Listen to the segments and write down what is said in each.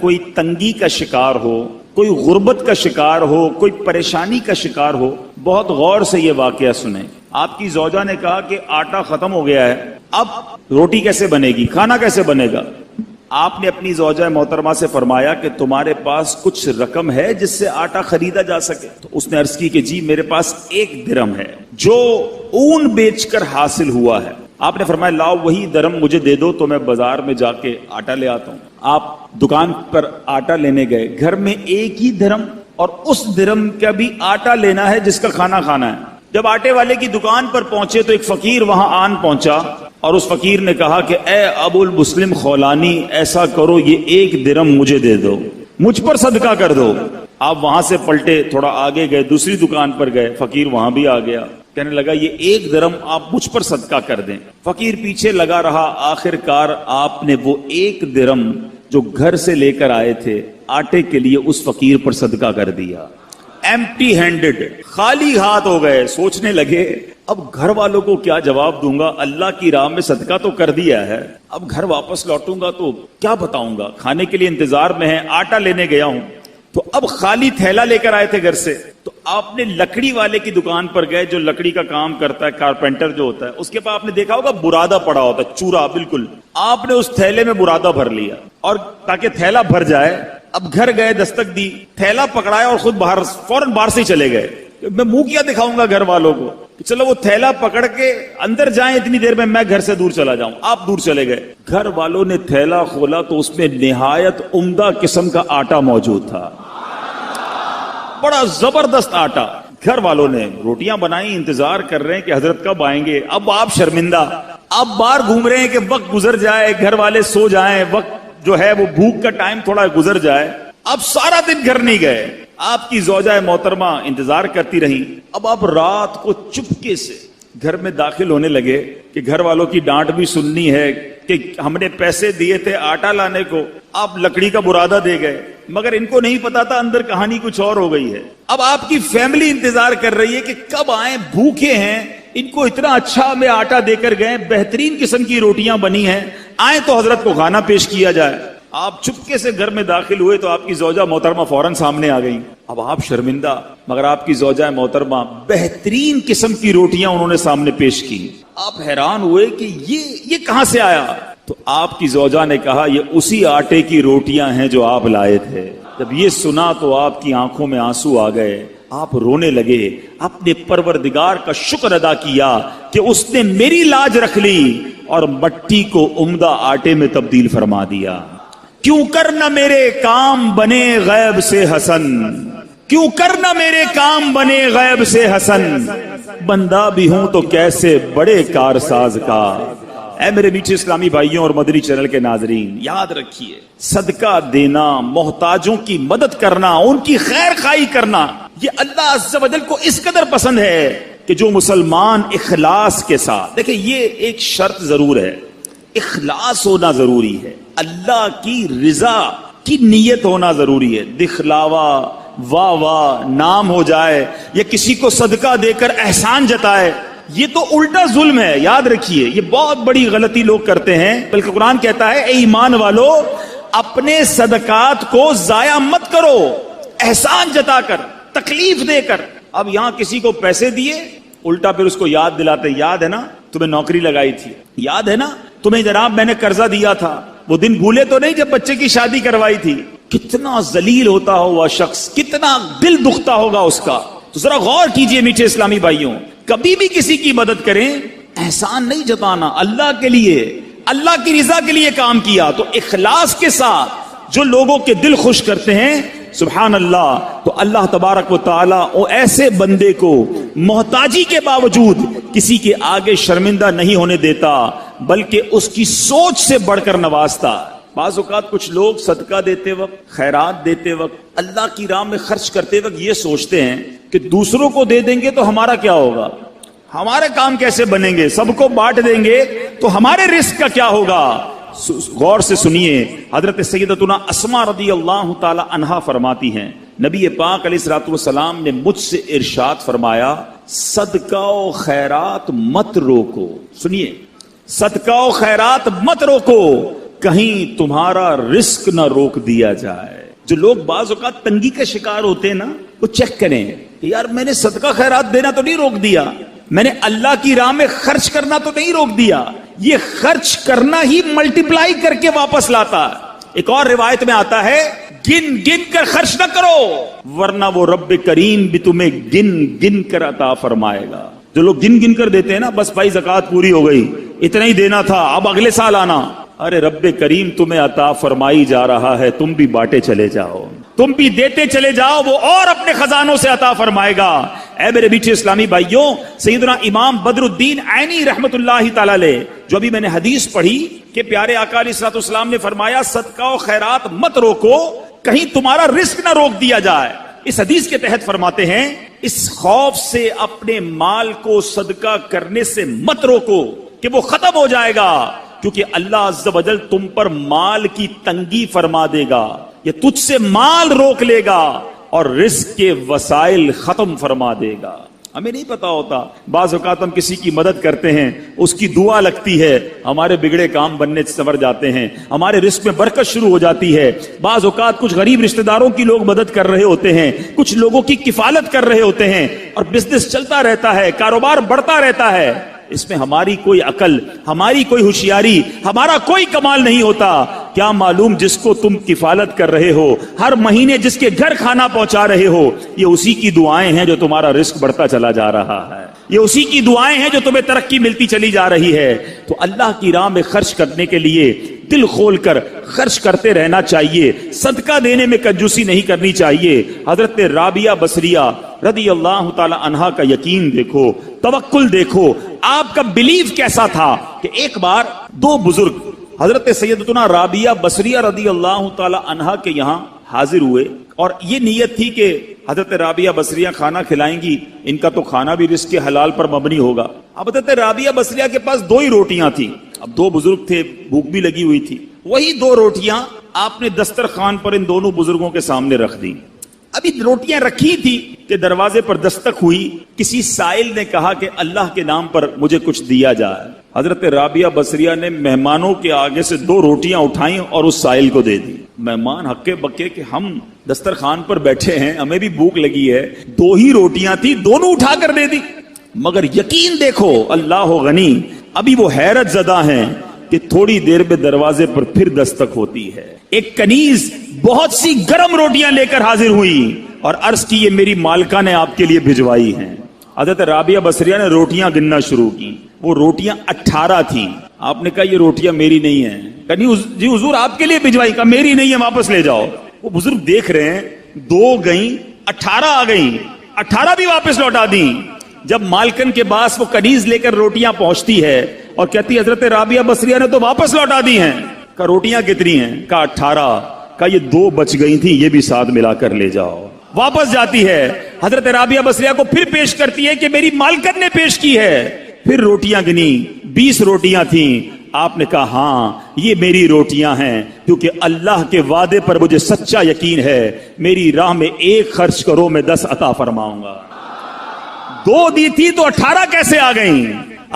کوئی تنگی کا شکار ہو، کوئی غربت کا شکار ہو، کوئی پریشانی کا شکار ہو، بہت غور سے یہ واقعہ سنیں۔ آپ کی زوجہ نے کہا کہ آٹا ختم ہو گیا ہے، اب روٹی کیسے بنے گی، کھانا کیسے بنے گا؟ آپ نے اپنی زوجہ محترمہ سے فرمایا کہ تمہارے پاس کچھ رقم ہے جس سے آٹا خریدا جا سکے؟ تو اس نے عرض کی کہ جی میرے پاس 1 درہم ہے جو اون بیچ کر حاصل ہوا ہے۔ آپ نے فرمایا لاؤ وہی درہم مجھے دے دو تو میں بازار میں جا کے آٹا لے آتا ہوں۔ آپ دکان پر آٹا لینے گئے، گھر میں 1 ہی درہم اور اس درہم کا بھی آٹا لینا ہے جس کا کھانا کھانا ہے۔ جب آٹے والے کی دکان پر پہنچے تو ایک فقیر وہاں آن پہنچا اور اس فقیر نے کہا کہ اے ابو المسلم خولانی، ایسا کرو یہ 1 درہم مجھے دے دو، مجھ پر صدقہ کر دو۔ آپ وہاں سے پلٹے، تھوڑا آگے گئے، دوسری دکان پر گئے، فقیر وہاں بھی آ گیا، کہنے لگا یہ 1 درہم آپ مجھ پر صدقہ کر دیں۔ فقیر پیچھے لگا رہا، آخر کار آپ نے وہ 1 درہم جو گھر سے لے کر آئے تھے آٹے کے لیے اس فقیر پر صدقہ کر دیا۔ ایمٹی ہینڈڈ، خالی ہاتھ ہو گئے۔ سوچنے لگے اب گھر والوں کو کیا جواب دوں گا، اللہ کی راہ میں صدقہ تو کر دیا ہے، اب گھر واپس لوٹوں گا تو کیا بتاؤں گا، کھانے کے لیے انتظار میں ہے، آٹا لینے گیا ہوں۔ تو اب خالی تھیلا لے کر آئے تھے گھر سے، تو آپ نے لکڑی والے کی دکان پر گئے جو لکڑی کا کام کرتا ہے، کارپینٹر جو ہوتا ہے، اس کے پاس آپ نے دیکھا ہوگا برادہ پڑا ہوتا ہے، چورا بالکل، آپ نے اس تھیلے میں برادہ بھر لیا اور تاکہ تھیلا بھر جائے، اب گھر گئے، دستک دی، تھیلا پکڑایا اور خود باہر فوراً باہر سے چلے گئے۔ میں منہ کیا دکھاؤں گا گھر والوں کو کہ چلو وہ تھیلا پکڑ کے اندر جائیں، اتنی دیر میں گھر سے دور چلا جاؤں، آپ دور چلے گئے۔ گھر والوں نے تھیلا کھولا تو اس میں نہایت عمدہ قسم کا آٹا موجود تھا، بڑا زبردست آٹا۔ گھر والوں نے روٹیاں بنائی، انتظار کر رہے ہیں کہ حضرت کب آئیں گے۔ اب آپ شرمندہ، اب باہر گھوم رہے ہیں کہ وقت گزر جائے، گھر والے سو جائیں، وقت جو ہے وہ بھوک کا ٹائم تھوڑا گزر جائے۔ اب سارا دن گھر نہیں گئے، آپ کی زوجہ محترمہ انتظار کرتی رہی۔ اب آپ رات کو چپکے سے گھر میں داخل ہونے لگے کہ گھر والوں کی ڈانٹ بھی سننی ہے کہ ہم نے پیسے دیے تھے آٹا لانے کو، آپ لکڑی کا برادہ دے گئے، مگر ان کو نہیں پتا تھا اندر کہانی کچھ اور ہو گئی ہے۔ اب آپ کی فیملی انتظار کر رہی ہے کہ کب آئیں، بھوکے ہیں، ان کو اتنا اچھا ہمیں آٹا دے کر گئے، بہترین قسم کی روٹیاں بنی ہیں، آئیں تو حضرت کو کھانا پیش کیا جائے۔ آپ چپکے سے گھر میں داخل ہوئے تو آپ کی زوجہ محترمہ فوراً سامنے آ گئی۔ اب آپ شرمندہ، مگر آپ کی زوجہ محترمہ بہترین قسم کی روٹیاں انہوں نے سامنے پیش کی۔ آپ حیران ہوئے کہ یہ کہاں سے آیا؟ تو آپ کی زوجہ نے کہا یہ اسی آٹے کی روٹیاں ہیں جو آپ لائے تھے۔ جب یہ سنا تو آپ کی آنکھوں میں آنسو آ گئے، آپ رونے لگے، اپنے پروردگار کا شکر ادا کیا کہ اس نے میری لاج رکھ لی اور مٹی کو عمدہ آٹے میں تبدیل فرما دیا۔ کیوں کرنا میرے کام بنے غیب سے حسن، کیوں کرنا میرے کام بنے غیب سے حسن، بندہ بھی ہوں تو کیسے بڑے کارساز کا۔ اے میرے میٹھے اسلامی بھائیوں اور مدنی چینل کے ناظرین، یاد رکھیے صدقہ دینا، محتاجوں کی مدد کرنا، ان کی خیر خواہی کرنا، یہ اللہ عز و جل کو اس قدر پسند ہے کہ جو مسلمان اخلاص کے ساتھ، دیکھیں یہ ایک شرط ضرور ہے، اخلاص ہونا ضروری ہے، اللہ کی رضا کی نیت ہونا ضروری ہے۔ دکھلاوا، واہ واہ، نام ہو جائے یا کسی کو صدقہ دے کر احسان جتائے، یہ تو الٹا ظلم ہے، یاد رکھیے یہ بہت بڑی غلطی لوگ کرتے ہیں۔ بلکہ قرآن کہتا ہے اے ایمان والو اپنے صدقات کو ضائع مت کرو، احسان جتا کر، تکلیف دے کر۔ اب یہاں کسی کو پیسے دیے، الٹا پھر اس کو یاد دلاتے، یاد ہے نا تمہیں نوکری لگائی تھی، یاد ہے نا تمہیں جناب میں نے قرضہ دیا تھا، وہ دن بھولے تو نہیں جب بچے کی شادی کروائی تھی۔ کتنا ذلیل ہوتا ہوا شخص، کتنا دل دکھتا ہوگا اس کا۔ تو ذرا غور کیجئے میٹھے اسلامی بھائیوں، کبھی بھی کسی کی مدد کریں، احسان نہیں جتانا، اللہ کے لیے، اللہ کی رضا کے لیے کام کیا تو اخلاص کے ساتھ جو لوگوں کے دل خوش کرتے ہیں، سبحان اللہ، تو اللہ تبارک و تعالیٰ وہ ایسے بندے کو محتاجی کے باوجود کسی کے آگے شرمندہ نہیں ہونے دیتا، بلکہ اس کی سوچ سے بڑھ کر نوازتا۔ بعض اوقات کچھ لوگ صدقہ دیتے وقت، خیرات دیتے وقت، اللہ کی راہ میں خرچ کرتے وقت یہ سوچتے ہیں کہ دوسروں کو دے دیں گے تو ہمارا کیا ہوگا، ہمارے کام کیسے بنیں گے، سب کو بانٹ دیں گے تو ہمارے رزق کا کیا ہوگا۔ غور سے سنیے، حضرت سیدتنا اسماء رضی اللہ تعالی عنہا فرماتی ہیں نبی پاک علیہ الصلوۃ والسلام نے مجھ سے ارشاد فرمایا صدقہ و خیرات مت روکو۔ سنیے، صدقہ و خیرات مت روکو، کہیں تمہارا رزق نہ روک دیا جائے. جو لوگ بعض اوقات تنگی کا شکار ہوتے ہیں نا, وہ چیک کریں کہ یار میں نے صدقہ خیرات دینا تو نہیں روک دیا, میں نے اللہ کی راہ میں خرچ کرنا تو نہیں روک دیا. یہ خرچ کرنا ہی ملٹیپلائی کر کے واپس لاتا ہے. ایک اور روایت میں آتا ہے گن گن کر خرچ نہ کرو ورنہ وہ رب کریم بھی تمہیں گن گن کر عطا فرمائے گا. جو لوگ گن گن کر دیتے ہیں نا, بس بھائی زکات پوری ہو گئی, اتنا ہی دینا تھا, اب اگلے سال آنا. ارے رب کریم تمہیں عطا فرمائی جا رہا ہے, تم بھی بانٹے چلے جاؤ, تم بھی دیتے چلے جاؤ, وہ اور اپنے خزانوں سے عطا فرمائے گا. اے میرے بیٹے اسلامی بھائیوں, سیدنا امام بدر الدین عینی رحمت اللہ تعالی علیہ, جو ابھی میں نے حدیث پڑھی کہ پیارے آقا علیہ الصلوۃ والسلام نے فرمایا صدقہ و خیرات مت روکو کہیں تمہارا رزق نہ روک دیا جائے. اس حدیث کے تحت فرماتے ہیں اس خوف سے اپنے مال کو صدقہ کرنے سے مت روکو کہ وہ ختم ہو جائے گا, کیونکہ اللہ عز و جل تم پر مال کی تنگی فرما دے گا, یہ تجھ سے مال روک لے گا اور رزق کے وسائل ختم فرما دے گا. ہمیں نہیں پتا ہوتا, بعض اوقات ہم کسی کی مدد کرتے ہیں, اس کی دعا لگتی ہے, ہمارے بگڑے کام بننے سنور جاتے ہیں, ہمارے رزق میں برکت شروع ہو جاتی ہے. بعض اوقات کچھ غریب رشتہ داروں کی لوگ مدد کر رہے ہوتے ہیں, کچھ لوگوں کی کفالت کر رہے ہوتے ہیں, اور بزنس چلتا رہتا ہے, کاروبار بڑھتا رہتا ہے. اس میں ہماری کوئی عقل, ہماری کوئی ہوشیاری, ہمارا کوئی کمال نہیں ہوتا. کیا معلوم جس کو تم کفالت کر رہے ہو, ہر مہینے جس کے گھر کھانا پہنچا رہے ہو, یہ اسی کی دعائیں ہیں جو تمہارا رزق بڑھتا چلا جا رہا ہے, یہ اسی کی دعائیں ہیں جو تمہیں ترقی ملتی چلی جا رہی ہے. تو اللہ کی راہ میں خرچ کرنے کے لیے دل کھول کر خرچ کرتے رہنا چاہیے, صدقہ دینے میں کنجوسی نہیں کرنی چاہیے. حضرت رابعہ بصریہ رضی اللہ تعالی عنہا کا یقین دیکھو, توکل دیکھو, آپ کا بلیف کیسا تھا کہ ایک بار دو بزرگ حضرت سیدتنا رابعہ بصریہ رضی اللہ تعالی عنہا کے یہاں حاضر ہوئے, اور یہ نیت تھی کہ حضرت رابعہ بصریہ کھانا کھلائیں گی, ان کا تو کھانا بھی رزق حلال پر مبنی ہوگا. اب حضرت رابعہ بصریہ کے پاس دو ہی روٹیاں تھیں, اب دو بزرگ تھے, بھوک بھی لگی ہوئی تھی. وہی دو روٹیاں آپ نے دسترخوان پر ان دونوں بزرگوں کے سامنے رکھ دی. ابھی روٹیاں رکھی تھی کہ دروازے پر دستک ہوئی, کسی سائل نے کہا کہ اللہ کے نام پر مجھے کچھ دیا جائے. حضرت رابعہ بصریہ نے مہمانوں کے آگے سے دو روٹیاں اٹھائیں اور اس سائل کو دے دی. مہمان ہکے بکے کہ ہم دسترخوان پر بیٹھے ہیں, ہمیں بھی بھوک لگی ہے, دو ہی روٹیاں تھی, دونوں اٹھا کر دے دی. مگر یقین دیکھو, اللہ غنی, ابھی وہ حیرت زدہ ہیں کہ تھوڑی دیر میں دروازے پر پھر دستک ہوتی ہے. ایک کنیز بہت سی گرم روٹیاں لے کر حاضر ہوئی اور عرض کی یہ میری مالکہ نے آپ کے لیے بھجوائی ہیں. حضرت رابعہ بصریہ نے روٹیاں گننا شروع کی, وہ روٹیاں 18 تھیں. آپ نے کہا یہ روٹیاں میری نہیں ہیں. کہا جی حضور آپ کے لیے بھجوائی. کہا میری نہیں ہے, واپس لے جاؤ. وہ بزرگ دیکھ رہے ہیں, 2 گئیں, 18 آ گئیں, 18 بھی واپس لوٹا دیں. جب مالکن کے پاس وہ کنیز لے کر روٹیاں پہنچتی ہے اور کہتی حضرت رابعہ بصریہ نے تو واپس لوٹا دی ہیں. کہا روٹیاں کتنی ہیں؟ کہا 18. کہا یہ 2 بچ گئی تھیں, یہ بھی ساتھ ملا کر لے جاؤ. واپس جاتی ہے, حضرت رابعہ بصریہ کو پھر پیش کرتی ہے کہ میری مالکن نے پیش کی ہے. پھر روٹیاں گنی, 20 روٹیاں تھیں. آپ نے کہا ہاں یہ میری روٹیاں ہیں, کیونکہ اللہ کے وعدے پر مجھے سچا یقین ہے, میری راہ میں 1 خرچ کرو میں 10 عطا فرماؤں گا. 2 دی تھی تو 18 کیسے آ گئیں؟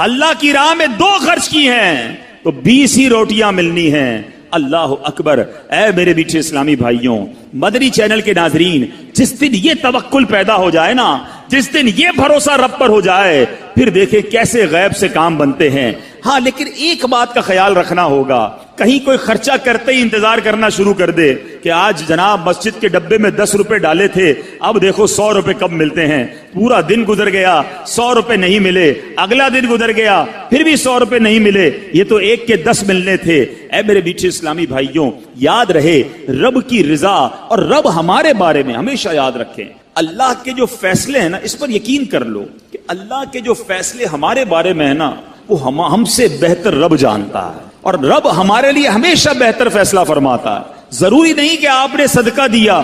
اللہ کی راہ میں 2 خرچ کی ہیں تو 20 ہی روٹیاں ملنی ہیں. اللہ اکبر. اے میرے میٹھے اسلامی بھائیوں, مدنی چینل کے ناظرین, جس دن یہ توکل پیدا ہو جائے نا, جس دن یہ بھروسہ رب پر ہو جائے, پھر دیکھیں کیسے غیب سے کام بنتے ہیں. ہاں لیکن ایک بات کا خیال رکھنا ہوگا, کہیں کوئی خرچہ کرتے ہی انتظار کرنا شروع کر دے کہ آج جناب مسجد کے ڈبے میں 10 روپے ڈالے تھے, اب دیکھو 100 روپے کب ملتے ہیں. پورا دن گزر گیا, 100 روپے نہیں ملے, اگلا دن گزر گیا, پھر بھی 100 روپے نہیں ملے, یہ تو 1 کے 10 ملنے تھے. اے میرے بیٹھے اسلامی بھائیوں, یاد رہے رب کی رضا اور رب ہمارے بارے میں ہمیشہ یاد رکھیں. اللہ کے جو فیصلے ہیں نا, اس پر یقین کر لو کہ اللہ کے جو فیصلے ہمارے بارے میں ہے نا, وہ ہم سے بہتر رب جانتا ہے, اور رب ہمارے لیے ہمیشہ بہتر فیصلہ فرماتا ہے. ضروری نہیں کہ آپ نے صدقہ دیا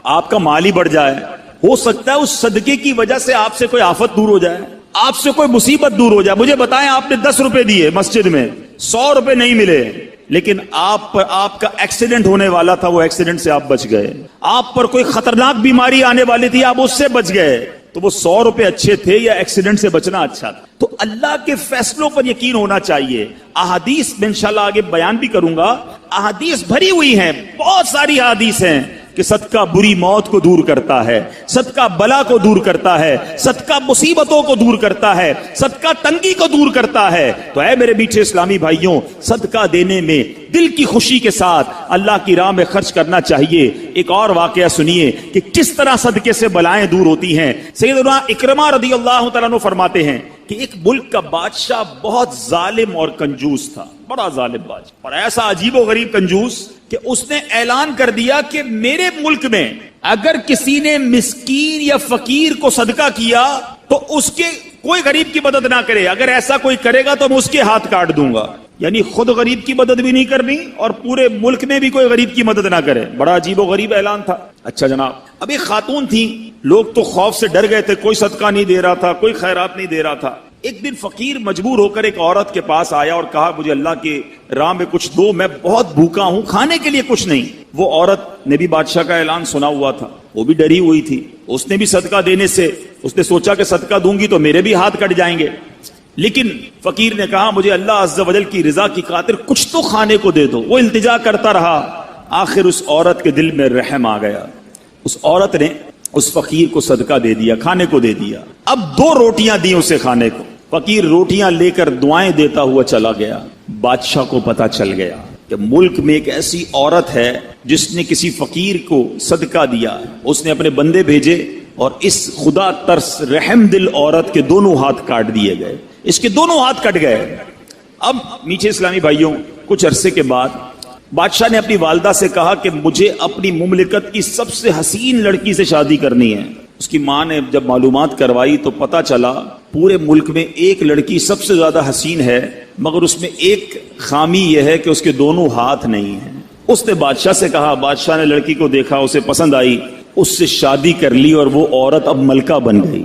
آپ کا مال ہی بڑھ جائے. ہو سکتا ہے اس صدقے کی وجہ سے آپ سے کوئی آفت دور ہو جائے, آپ سے کوئی مصیبت دور ہو جائے. مجھے بتائیں, آپ نے 10 روپے دیے مسجد میں, 100 روپے نہیں ملے, لیکن آپ کا ایکسیڈنٹ ہونے والا تھا, وہ ایکسیڈنٹ سے آپ بچ گئے. آپ پر کوئی خطرناک بیماری آنے والی تھی, آپ اس سے بچ گئے. تو وہ 100 روپے اچھے تھے یا ایکسیڈنٹ سے بچنا اچھا تھا؟ تو اللہ کے فیصلوں پر یقین ہونا چاہیے. احادیث میں انشاءاللہ آگے بیان بھی کروں گا, احادیث بھری ہوئی ہیں, بہت ساری احادیث ہیں کہ صدقہ بری موت کو دور کرتا ہے, صدقہ بلا کو دور کرتا ہے, صدقہ مصیبتوں کو دور کرتا ہے, صدقہ تنگی کو دور کرتا ہے. تو اے میرے میٹھے اسلامی بھائیوں, صدقہ دینے میں دل کی خوشی کے ساتھ اللہ کی راہ میں خرچ کرنا چاہیے. ایک اور واقعہ سنیے کہ کس طرح صدقے سے بلائیں دور ہوتی ہیں. سیدنا اکرمہ رضی اللہ تعالیٰ عنہ فرماتے ہیں کہ ایک ملک کا بادشاہ بہت ظالم اور کنجوس تھا, بڑا ظالم بادشاہ, اور ایسا عجیب و غریب کنجوس کہ اس نے اعلان کر دیا کہ میرے ملک میں اگر کسی نے مسکین یا فقیر کو صدقہ کیا تو اس کے کوئی غریب کی مدد نہ کرے, اگر ایسا کوئی کرے گا تو میں اس کے ہاتھ کاٹ دوں گا. یعنی خود غریب کی مدد بھی نہیں کرنی اور پورے ملک میں بھی کوئی غریب کی مدد نہ کرے. بڑا عجیب و غریب اعلان تھا. اچھا جناب, اب ایک خاتون تھی, لوگ تو خوف سے ڈر گئے تھے, کوئی صدقہ نہیں دے رہا تھا, کوئی خیرات نہیں دے رہا تھا. ایک دن فقیر مجبور ہو کر ایک عورت کے پاس آیا اور کہا مجھے اللہ کے راہ میں کچھ دو, میں بہت بھوکا ہوں, کھانے کے لیے کچھ نہیں. وہ عورت نے بھی بادشاہ کا اعلان سنا ہوا تھا, وہ بھی ڈری ہوئی تھی, اس نے بھی صدقہ دینے سے اس نے سوچا کہ صدقہ دوں گی تو میرے بھی ہاتھ کٹ جائیں گے. لیکن فقیر نے کہا مجھے اللہ عز و جل کی رضا کی خاطر کچھ تو کھانے کو دے دو. وہ التجا کرتا رہا, آخر اس عورت کے دل میں رحم آ گیا. اس عورت نے اس فقیر کو صدقہ دے دیا, کھانے کو دے دیا. اب 2 روٹیاں دی اسے کھانے کو. فقیر روٹیاں لے کر دعائیں دیتا ہوا چلا گیا. بادشاہ کو پتا چل گیا کہ ملک میں ایک ایسی عورت ہے جس نے کسی فقیر کو صدقہ دیا. اس نے اپنے بندے بھیجے اور اس خدا ترس رحم دل عورت کے دونوں ہاتھ کاٹ دیے گئے. اس کے دونوں ہاتھ کٹ گئے. اب میٹھے اسلامی بھائیوں, کچھ عرصے کے بعد بادشاہ نے اپنی والدہ سے کہا کہ مجھے اپنی مملکت کی سب سے حسین لڑکی سے شادی کرنی ہے. اس کی ماں نے جب معلومات کروائی تو پتا چلا پورے ملک میں ایک لڑکی سب سے زیادہ حسین ہے, مگر اس میں ایک خامی یہ ہے کہ اس کے دونوں ہاتھ نہیں ہیں. اس نے بادشاہ سے کہا, بادشاہ نے لڑکی کو دیکھا, اسے پسند آئی, اس سے شادی کر لی اور وہ عورت اب ملکہ بن گئی.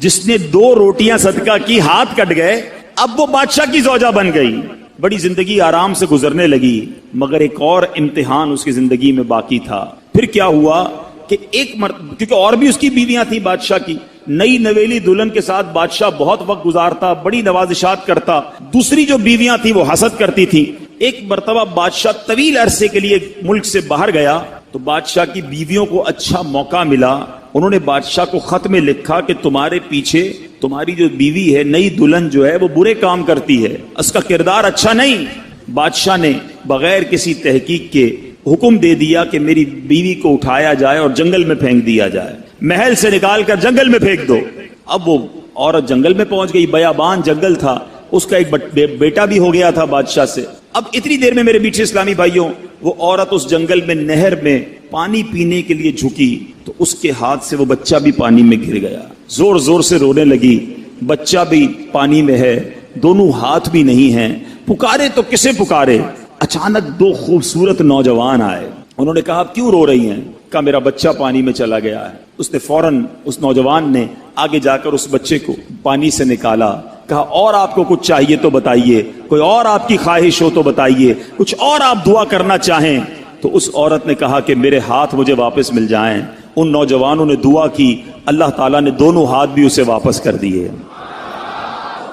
جس نے 2 روٹیاں صدقہ کی, ہاتھ کٹ گئے, اب وہ بادشاہ کی زوجہ بن گئی. بڑی زندگی آرام سے گزرنے لگی, مگر ایک اور امتحان اس کی زندگی میں باقی تھا. پھر کیا ہوا کہ ایک کیونکہ اور بھی اس کی بیویاں تھیں بادشاہ کی, نئی نویلی دلہن کے ساتھ بادشاہ بہت وقت گزارتا, بڑی نوازشات کرتا. دوسری جو بیویاں تھیں وہ حسد کرتی تھی. ایک مرتبہ بادشاہ طویل عرصے کے لیے ملک سے باہر گیا تو بادشاہ کی بیویوں کو اچھا موقع ملا. انہوں نے بادشاہ کو خط میں لکھا کہ تمہارے پیچھے تمہاری جو بیوی ہے, نئی دلہن جو ہے, وہ برے کام کرتی ہے, اس کا کردار اچھا نہیں. بادشاہ نے بغیر کسی تحقیق کے حکم دے دیا کہ میری بیوی کو اٹھایا جائے اور جنگل میں پھینک دیا جائے, محل سے نکال کر جنگل میں پھینک دو. اب وہ عورت جنگل میں پہنچ گئی, بیابان جنگل تھا, اس کا ایک بیٹا بھی ہو گیا تھا بادشاہ سے. اب اتنی دیر میں میرے میٹھے اسلامی بھائیوں, وہ عورت اس جنگل میں نہر میں پانی پینے کے لیے جھکی تو اس کے ہاتھ سے وہ بچہ بھی پانی میں گر گیا. زور زور سے رونے لگی, بچہ بھی پانی میں ہے, دونوں ہاتھ بھی نہیں ہیں. پکارے تو کسے پکارے. اچانک 2 خوبصورت نوجوان آئے. انہوں نے کہا آپ کیوں رو رہی ہیں؟ کہا میرا بچہ پانی میں چلا گیا ہے. اس نے فوراً, اس نوجوان نے آگے جا کر اس بچے کو پانی سے نکالا. کہا اور آپ کو کچھ چاہیے تو بتائیے, کوئی اور آپ کی خواہش ہو تو بتائیے, کچھ اور آپ دعا کرنا چاہیں. تو اس عورت نے کہا کہ میرے ہاتھ مجھے واپس مل جائیں. ان نوجوانوں نے دعا کی, اللہ تعالیٰ نے دونوں ہاتھ بھی اسے واپس کر دیے.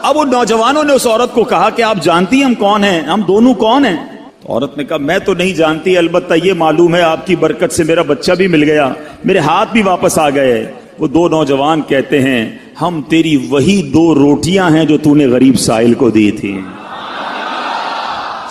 اب ان نوجوانوں نے اس عورت کو کہا کہ آپ جانتی ہیں ہم کون ہیں, ہم دونوں کون ہیں؟ تو عورت نے کہا میں تو نہیں جانتی, البتہ یہ معلوم ہے آپ کی برکت سے میرا بچہ بھی مل گیا, میرے ہاتھ بھی واپس آ گئے. وہ 2 نوجوان کہتے ہیں ہم تیری وہی 2 روٹیاں ہیں جو تو نے غریب سائل کو دی تھی.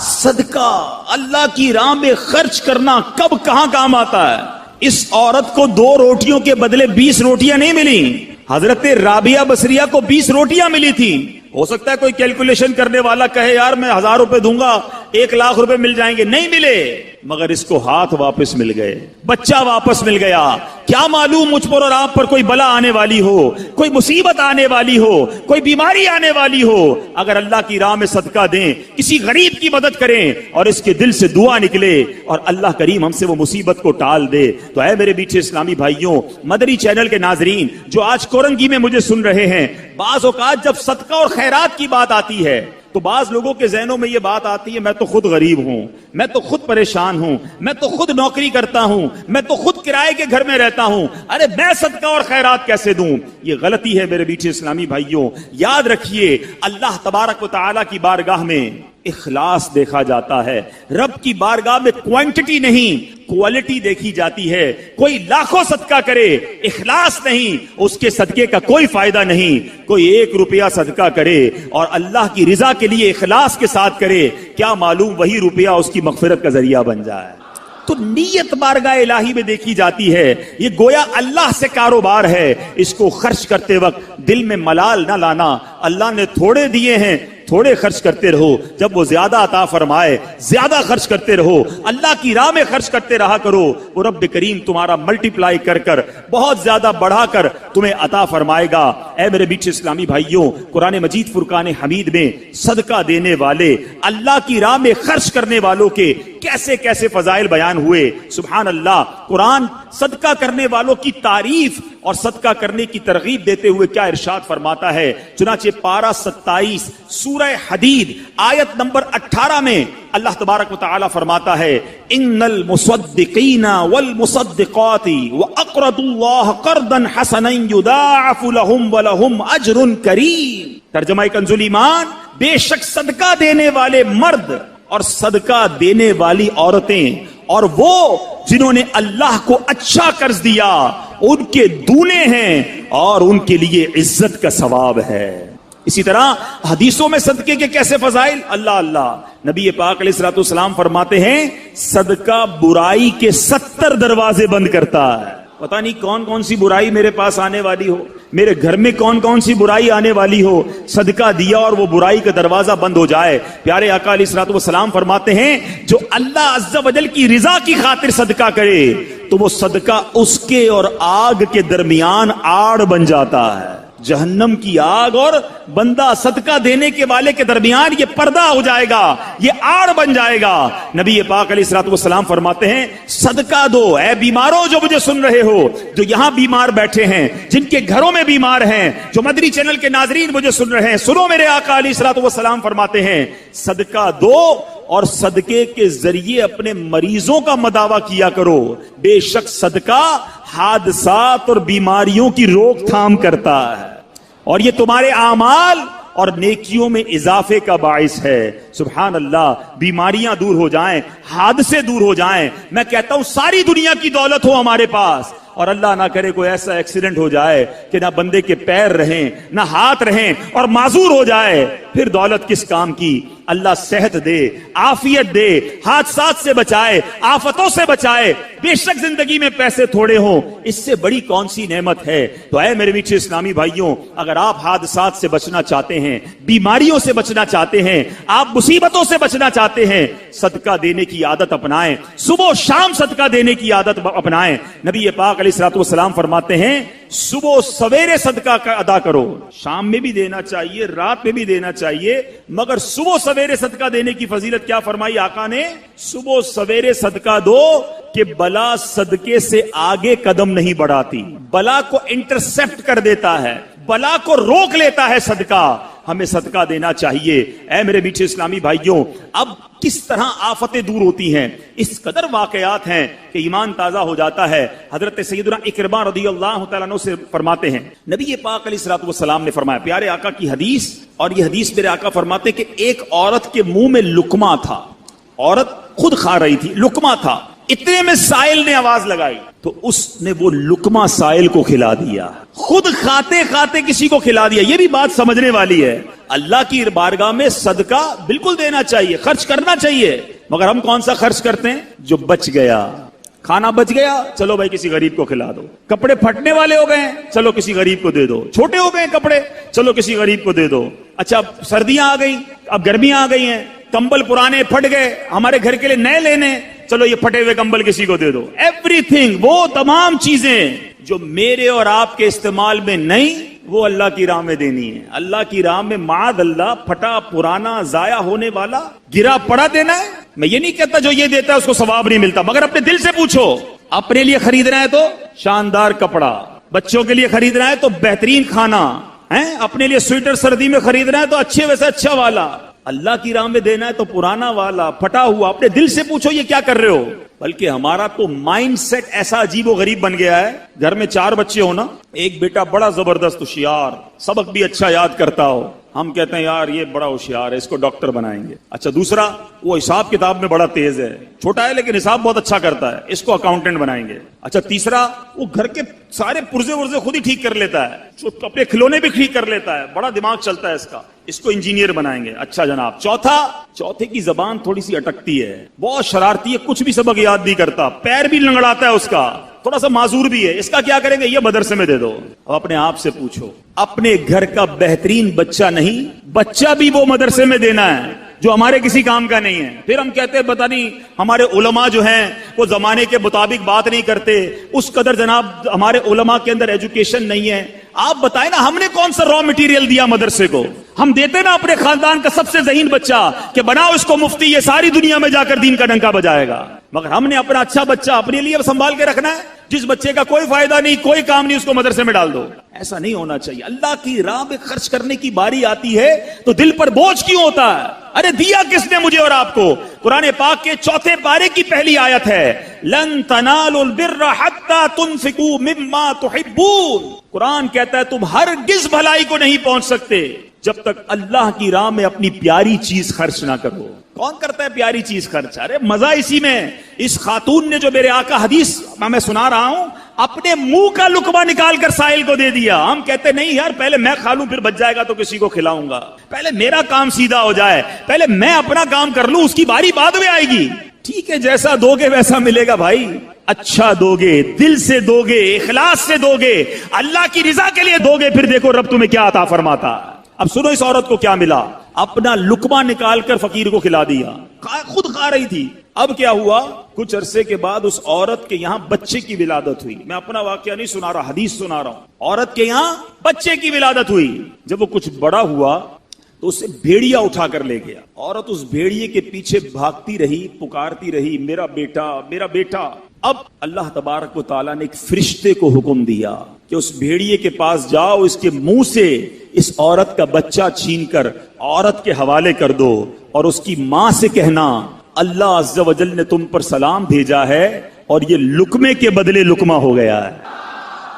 صدقہ اللہ کی راہ میں خرچ کرنا کب کہاں کام آتا ہے. اس عورت کو 2 روٹیوں کے بدلے 20 روٹیاں نہیں ملی. حضرت رابعہ بصریہ کو 20 روٹیاں ملی تھی. ہو سکتا ہے کوئی کیلکولیشن کرنے والا کہے یار میں 1000 روپے دوں گا 1 لاکھ روپے مل جائیں گے. نہیں ملے, مگر اس کو ہاتھ واپس مل گئے, بچہ واپس مل گیا. کیا معلوم مجھ پر اور آپ پر کوئی بلا آنے والی ہو, کوئی مصیبت آنے والی ہو, کوئی بیماری آنے والی ہو, اگر اللہ کی راہ میں صدقہ دیں, کسی غریب کی مدد کریں اور اس کے دل سے دعا نکلے اور اللہ کریم ہم سے وہ مصیبت کو ٹال دے. تو اے میرے میٹھے اسلامی بھائیوں, مدری چینل کے ناظرین جو آج کورنگی میں مجھے سن رہے ہیں, بعض اوقات جب صدقہ اور خیرات کی بات آتی ہے تو بعض لوگوں کے ذہنوں میں یہ بات آتی ہے میں تو خود غریب ہوں, میں تو خود پریشان ہوں, میں تو خود نوکری کرتا ہوں, میں تو خود کرائے کے گھر میں رہتا ہوں, ارے میں صدقہ اور خیرات کیسے دوں. یہ غلطی ہے میرے میٹھے اسلامی بھائیوں. یاد رکھیے اللہ تبارک و تعالیٰ کی بارگاہ میں اخلاص دیکھا جاتا ہے. رب کی بارگاہ میں کوانٹٹی نہیں کوالٹی دیکھی جاتی ہے. کوئی لاکھوں صدقہ کرے اخلاص نہیں, اس کے صدقے کا کوئی فائدہ نہیں. کوئی 1 روپیہ صدقہ کرے اور اللہ کی رضا کے لیے اخلاص کے ساتھ کرے, کیا معلوم وہی روپیہ اس کی مغفرت کا ذریعہ بن جائے. تو نیت بارگاہ الہی میں دیکھی جاتی ہے. یہ گویا اللہ سے کاروبار ہے. اس کو خرچ کرتے وقت دل میں ملال نہ لانا, اللہ نے تھوڑے دیے ہیں تھوڑے خرچ کرتے رہو, جب وہ زیادہ عطا فرمائے زیادہ خرچ کرتے رہو, اللہ کی راہ میں خرچ کرتے رہا کرو. وہ رب کریم تمہارا ملٹیپلائی کر کر بہت زیادہ بڑھا کر تمہیں عطا فرمائے گا. اے میرے میٹھے اسلامی بھائیوں, قرآن مجید فرقان حمید میں صدقہ دینے والے, اللہ کی راہ میں خرچ کرنے والوں کے کیسے کیسے فضائل بیان ہوئے. سبحان اللہ. قرآن صدقہ کرنے والوں کی تعریف اور صدقہ کرنے کی ترغیب دیتے ہوئے کیا ارشاد فرماتا ہے. چنانچہ پارہ 27 سورہ حدید آیت نمبر 18 میں اللہ تبارک و تعالی فرماتا ہے ان المصدقین والمصدقات واقرضوا اللہ قرضا حسنا یضاعف لهم ولهم اجر کریم. ترجمہ کنز ایمان, بے شک صدقہ دینے والے مرد اور صدقہ دینے والی عورتیں اور وہ جنہوں نے اللہ کو اچھا قرض دیا ان کے دونے ہیں اور ان کے لیے عزت کا ثواب ہے. اسی طرح حدیثوں میں صدقے کے کیسے فضائل. اللہ اللہ. نبی پاک علیہ الصلوۃ والسلام فرماتے ہیں صدقہ برائی کے 70 دروازے بند کرتا ہے. پتہ نہیں کون کون سی برائی میرے پاس آنے والی ہو, میرے گھر میں کون کون سی برائی آنے والی ہو, صدقہ دیا اور وہ برائی کا دروازہ بند ہو جائے. پیارے آقا علیہ الصلوۃ والسلام فرماتے ہیں جو اللہ عز و جل کی رضا کی خاطر صدقہ کرے تو وہ صدقہ اس کے اور آگ کے درمیان آڑ بن جاتا ہے. جہنم کی آگ اور بندہ صدقہ دینے کے والے کے درمیان یہ پردہ ہو جائے گا, یہ آڑ بن جائے گا. نبی پاک علیہ الصلوۃ والسلام فرماتے ہیں صدقہ دو. اے بیماروں جو مجھے سن رہے ہو, جو یہاں بیمار بیٹھے ہیں, جن کے گھروں میں بیمار ہیں, جو مدری چینل کے ناظرین مجھے سن رہے ہیں, سنو میرے آقا علیہ الصلوۃ والسلام فرماتے ہیں صدقہ دو اور صدقے کے ذریعے اپنے مریضوں کا مداوا کیا کرو. بے شک صدقہ حادثات اور بیماریوں کی روک تھام کرتا ہے اور یہ تمہارے اعمال اور نیکیوں میں اضافے کا باعث ہے. سبحان اللہ. بیماریاں دور ہو جائیں, حادثے دور ہو جائیں. میں کہتا ہوں ساری دنیا کی دولت ہو ہمارے پاس اور اللہ نہ کرے کوئی ایسا ایکسیڈنٹ ہو جائے کہ نہ بندے کے پیر رہیں نہ ہاتھ رہیں اور معذور ہو جائے, پھر دولت کس کام کی. اللہ صحت دے, عافیت دے, حادثات سے بچائے, آفتوں سے بچائے. بے شک زندگی میں پیسے تھوڑے ہوں, اس سے بڑی کون سی نعمت ہے. تو اے میرے میٹھے اسلامی بھائیوں, اگر آپ حادثات سے بچنا چاہتے ہیں, بیماریوں سے بچنا چاہتے ہیں, آپ مصیبتوں سے بچنا چاہتے ہیں, صدقہ دینے کی عادت اپنائیں. صبح و شام صدقہ دینے کی عادت اپنائیں. نبی پاک علیہ الصلوۃ والسلام فرماتے ہیں صبح سویرے صدقہ کا ادا کرو. شام میں بھی دینا چاہیے, رات میں بھی دینا چاہیے, مگر صبح سویرے صدقہ دینے کی فضیلت کیا فرمائی آقا نے. صبح سویرے صدقہ دو کہ بلا صدقے سے آگے قدم نہیں بڑھاتی, بلا کو انٹرسپٹ کر دیتا ہے, بلا کو روک لیتا ہے صدقہ. ہمیں صدقہ دینا چاہیے. اے میرے میٹھے اسلامی بھائیوں, اب کس طرح آفتیں دور ہوتی ہیں, اس قدر واقعات ہیں کہ ایمان تازہ ہو جاتا ہے. حضرت سیدنا اکرمہ رضی اللہ تعالیٰ عنہ سے فرماتے ہیں نبی پاک علیہ الصلوۃ والسلام نے فرمایا, پیارے آقا کی حدیث, اور یہ حدیث میرے آقا فرماتے کہ ایک عورت کے منہ میں لقمہ تھا, عورت خود کھا رہی تھی, لقمہ تھا, اتنے میں سائل نے آواز لگائی تو اس نے وہ لقمہ سائل کو کھلا دیا, خود کھاتے کھاتے کسی کو کھلا دیا. یہ بھی بات سمجھنے والی ہے. اللہ کی بارگاہ میں صدقہ بالکل دینا چاہیے, خرچ کرنا چاہیے, مگر ہم کون سا خرچ کرتے ہیں جو بچ گیا. کھانا بچ گیا, چلو بھائی کسی غریب کو کھلا دو. کپڑے پھٹنے والے ہو گئے, چلو کسی غریب کو دے دو. چھوٹے ہو گئے کپڑے, چلو کسی غریب کو دے دو. اچھا سردیاں آ گئی, اب گرمیاں آ گئی ہیں, کمبل پرانے پھٹ گئے, ہمارے گھر کے لیے نئے لینے, چلو یہ پھٹے ہوئے کمبل کسی کو دے دو. ایوری تھنگ, وہ تمام چیزیں جو میرے اور آپ کے استعمال میں نہیں, وہ اللہ کی راہ میں دینی ہے. اللہ کی راہ میں معاذ اللہ پھٹا پرانا ضائع ہونے والا گرا پڑا دینا ہے. میں یہ نہیں کہتا جو یہ دیتا ہے اس کو ثواب نہیں ملتا, مگر اپنے دل سے پوچھو. اپنے لیے خریدنا ہے تو شاندار کپڑا, بچوں کے لیے خریدنا ہے تو بہترین کھانا, اپنے لیے سویٹر سردی میں خریدنا ہے تو اچھے ویسے اچھا والا. اللہ کی راہ میں دینا ہے تو پرانا والا پھٹا ہوا اپنے دل سے پوچھو یہ کیا کر رہے ہو. بلکہ ہمارا تو مائنڈ سیٹ ایسا عجیب و غریب بن گیا ہے. گھر میں 4 بچے ہو نا, ایک بیٹا بڑا زبردست ہوشیار, سبق بھی اچھا یاد کرتا ہو, ہم کہتے ہیں یار یہ بڑا ہوشیار ہے, اس کو ڈاکٹر بنائیں گے. اچھا دوسرا وہ حساب کتاب میں بڑا تیز ہے, چھوٹا ہے لیکن حساب بہت اچھا کرتا ہے, اس کو اکاؤنٹنٹ بنائیں گے. اچھا تیسرا وہ گھر کے سارے پرزے ورزے خود ہی ٹھیک کر لیتا ہے, اپنے کھلونے بھی ٹھیک کر لیتا ہے, بڑا دماغ چلتا ہے اس کا, اس کو انجینئر بنائیں گے. اچھا جناب چوتھے کی زبان تھوڑی سی اٹکتی ہے, بہت شرارتی ہے, کچھ بھی سبق یاد نہیں کرتا, پیر بھی لنگڑاتا ہے اس کا, تھوڑا سا معذور بھی ہے, اس کا کیا کریں گے, یہ مدرسے میں دے دو. اب اپنے آپ سے پوچھو, اپنے گھر کا بہترین بچہ نہیں, بچہ بھی وہ مدرسے میں دینا ہے جو ہمارے کسی کام کا نہیں ہے. پھر ہم کہتے ہیں پتہ نہیں ہمارے علماء جو ہیں وہ زمانے کے مطابق بات نہیں کرتے, اس قدر جناب ہمارے علماء کے اندر ایجوکیشن نہیں ہے. آپ بتائیں نا, ہم نے کون سا را مٹیریل دیا مدرسے کو؟ ہم دیتے نا اپنے خاندان کا سب سے ذہین بچہ کہ بناؤ اس کو مفتی, یہ ساری دنیا میں جا کر دین کا ڈنکا بجائے گا. مگر ہم نے اپنا اچھا بچہ اپنے لیے سنبھال کے رکھنا ہے, جس بچے کا کوئی فائدہ نہیں, کوئی کام نہیں, اس کو مدرسے میں ڈال دو. ایسا نہیں ہونا چاہیے. اللہ کی راہ میں خرچ کرنے کی باری آتی ہے تو دل پر بوجھ کیوں ہوتا ہے؟ ارے دیا کس نے مجھے اور آپ کو؟ قرآن پاک کے 4 پارے کی پہلی آیت ہے, لن تنالوا البر حتى تنفقوا مما تحبون. قرآن کہتا ہے تم ہرگز بھلائی کو نہیں پہنچ سکتے جب تک اللہ کی راہ میں اپنی پیاری چیز خرچ نہ کرو. کون کرتا ہے پیاری چیز خرچ؟ ارے مزہ اسی میں. اس خاتون نے جو میرے آقا حدیث میں سنا رہا ہوں, اپنے منہ کا لقمہ نکال کر سائل کو دے دیا. ہم کہتے نہیں یار پہلے میں کھا لوں پھر بچ جائے گا تو کسی کو کھلاؤں گا, پہلے میرا کام سیدھا ہو جائے, پہلے میں اپنا کام کر لوں, اس کی باری بعد میں آئے گی. ٹھیک ہے, جیسا دو گے ویسا ملے گا بھائی. اچھا دو گے, دل سے دو گے, اخلاص سے دو گے, اللہ کی رضا کے لیے دو گے, پھر دیکھو رب تمہیں کیا عطا فرماتا. اب سنو اس عورت کو کیا ملا, اپنا لقمہ نکال کر فقیر کو کھلا دیا, خود کھا رہی تھی. اب کیا ہوا, کچھ عرصے کے بعد اس عورت کے یہاں بچے کی ولادت ہوئی. میں اپنا واقعہ نہیں سنا رہا, حدیث سنا رہا ہوں. عورت کے یہاں بچے کی ولادت ہوئی. جب وہ کچھ بڑا ہوا تو اسے بھیڑیا اٹھا کر لے گیا. عورت اس بھیڑیے کے پیچھے بھاگتی رہی, پکارتی رہی, میرا بیٹا میرا بیٹا. اب اللہ تبارک و تعالیٰ نے ایک فرشتے کو حکم دیا کہ اس بھیڑیے کے پاس جاؤ, اس کے منہ سے اس عورت کا بچہ چھین کر عورت کے حوالے کر دو, اور اس کی ماں سے کہنا اللہ عز و جل نے تم پر سلام بھیجا ہے اور یہ لقمے کے بدلے لقمہ ہو گیا ہے.